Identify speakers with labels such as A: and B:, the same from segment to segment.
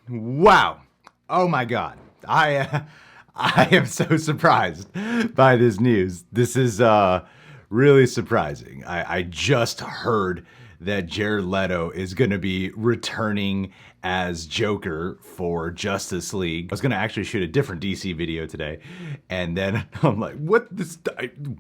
A: Wow. Oh my God. I am so surprised by this news. This is really surprising. I just heard that Jared Leto is going to be returning as Joker for Justice League. I was going to actually shoot a different DC video today, and then I'm like, what?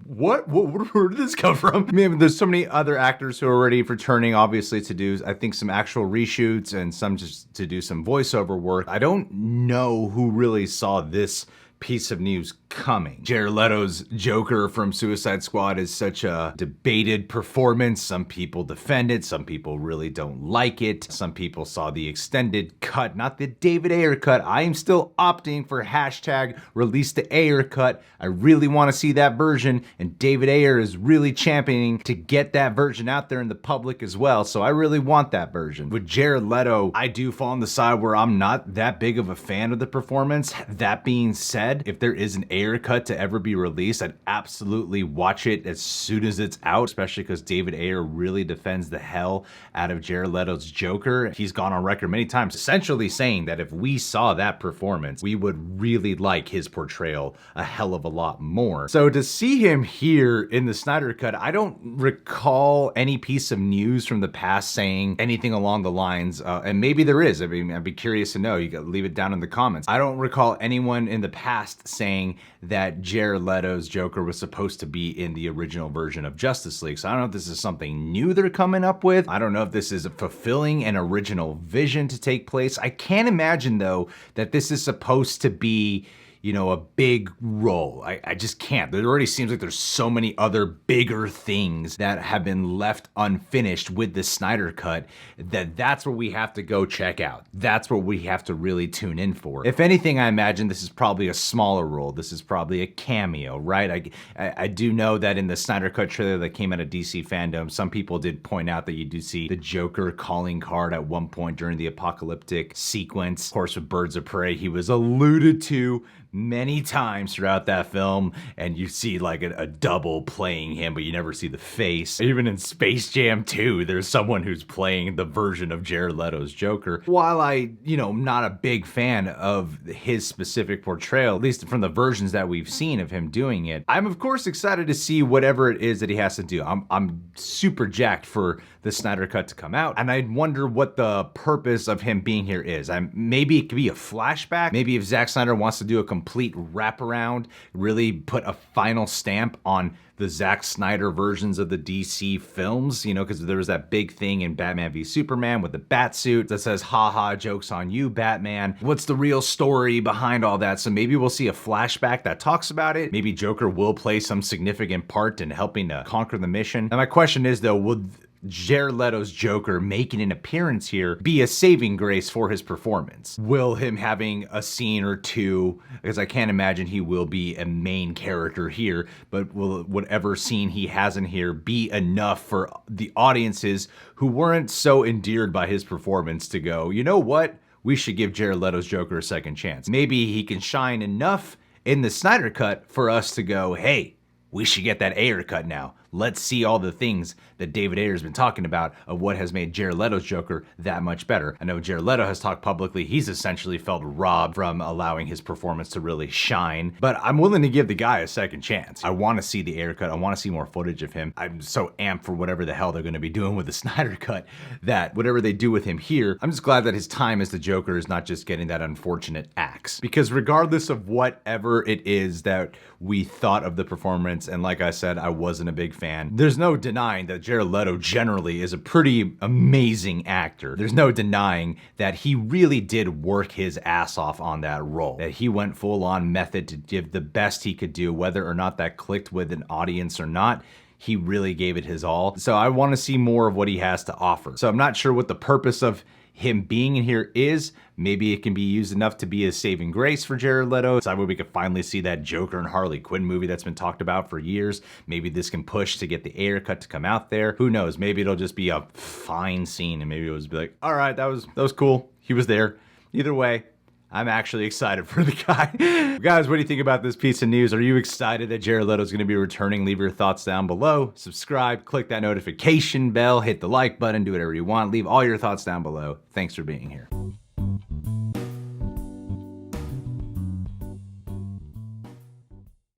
A: Where did this come from? I mean, there's so many other actors who are already returning, obviously, to do, I think, some actual reshoots and some just to do some voiceover work. I don't know who really saw this piece of news coming. Jared Leto's Joker from Suicide Squad is such a debated performance. Some people defend it, some people really don't like it. Some people saw the extended cut, not the David Ayer cut. I am still opting for hashtag release the Ayer cut. I really want to see that version, and David Ayer is really championing to get that version out there in the public as well, so I really want that version. With Jared Leto, I do fall on the side where I'm not that big of a fan of the performance. That being said, if there is an Ayer cut to ever be released, I'd absolutely watch it as soon as it's out, especially because David Ayer really defends the hell out of Jared Leto's Joker. He's gone on record many times essentially saying that if we saw that performance, we would really like his portrayal a hell of a lot more. So to see him here in the Snyder cut, I don't recall any piece of news from the past saying anything along the lines, and maybe there is. I mean, I'd be curious to know. You can leave it down in the comments. I don't recall anyone in the past saying that Jared Leto's Joker was supposed to be in the original version of Justice League. So I don't know if this is something new they're coming up with. I don't know if this is fulfilling an original vision to take place. I can't imagine, though, that this is supposed to be, you know, a big role. I just can't. There already seems like there's so many other bigger things that have been left unfinished with the Snyder cut that's what we have to go check out. That's what we have to really tune in for. If anything, I imagine this is probably a smaller role. This is probably a cameo, right? I do know that in the Snyder cut trailer that came out of DC fandom, some people did point out that you do see the Joker calling card at one point during the apocalyptic sequence. Of course, with Birds of Prey, he was alluded to many times throughout that film, and you see like a double playing him, but you never see the face. Even in Space Jam 2, there's someone who's playing the version of Jared Leto's Joker. While I'm not a big fan of his specific portrayal, at least from the versions that we've seen of him doing it, I'm of course excited to see whatever it is that he has to do. I'm super jacked for the Snyder cut to come out, and I wonder what the purpose of him being here is. Maybe it could be a flashback. Maybe if Zack Snyder wants to do a complete wraparound, really put a final stamp on the Zack Snyder versions of the DC films, because there was that big thing in Batman v Superman with the bat suit that says, haha, joke's on you, Batman. What's the real story behind all that? So maybe we'll see a flashback that talks about it. Maybe Joker will play some significant part in helping to conquer the mission. And my question is, though, will Jared Leto's Joker making an appearance here be a saving grace for his performance? Will him having a scene or two, because I can't imagine he will be a main character here, but will whatever scene he has in here be enough for the audiences who weren't so endeared by his performance to go, you know what? We should give Jared Leto's Joker a second chance. Maybe he can shine enough in the Snyder cut for us to go, hey, we should get that Ayer cut now. Let's see all the things that David Ayer's been talking about of what has made Jared Leto's Joker that much better. I know Jared Leto has talked publicly. He's essentially felt robbed from allowing his performance to really shine, but I'm willing to give the guy a second chance. I want to see the Ayer cut. I want to see more footage of him. I'm so amped for whatever the hell they're going to be doing with the Snyder cut that whatever they do with him here, I'm just glad that his time as the Joker is not just getting that unfortunate axe. Because regardless of whatever it is that we thought of the performance, and like I said, I wasn't a big fan, there's no denying that Jared Leto generally is a pretty amazing actor. There's no denying that he really did work his ass off on that role, that he went full on method to give the best he could do, whether or not that clicked with an audience or not. He really gave it his all. So I want to see more of what he has to offer. So I'm not sure what the purpose of him being in here is. Maybe it can be used enough to be a saving grace for Jared Leto. So we could finally see that Joker and Harley Quinn movie that's been talked about for years. Maybe this can push to get the Ayer cut to come out there. Who knows? Maybe it'll just be a fine scene, and maybe it'll just be like, all right, that was cool. He was there. Either way, I'm actually excited for the guy. Guys, what do you think about this piece of news? Are you excited that Jared Leto is going to be returning? Leave your thoughts down below. Subscribe, click that notification bell, hit the like button, do whatever you want. Leave all your thoughts down below. Thanks for being here.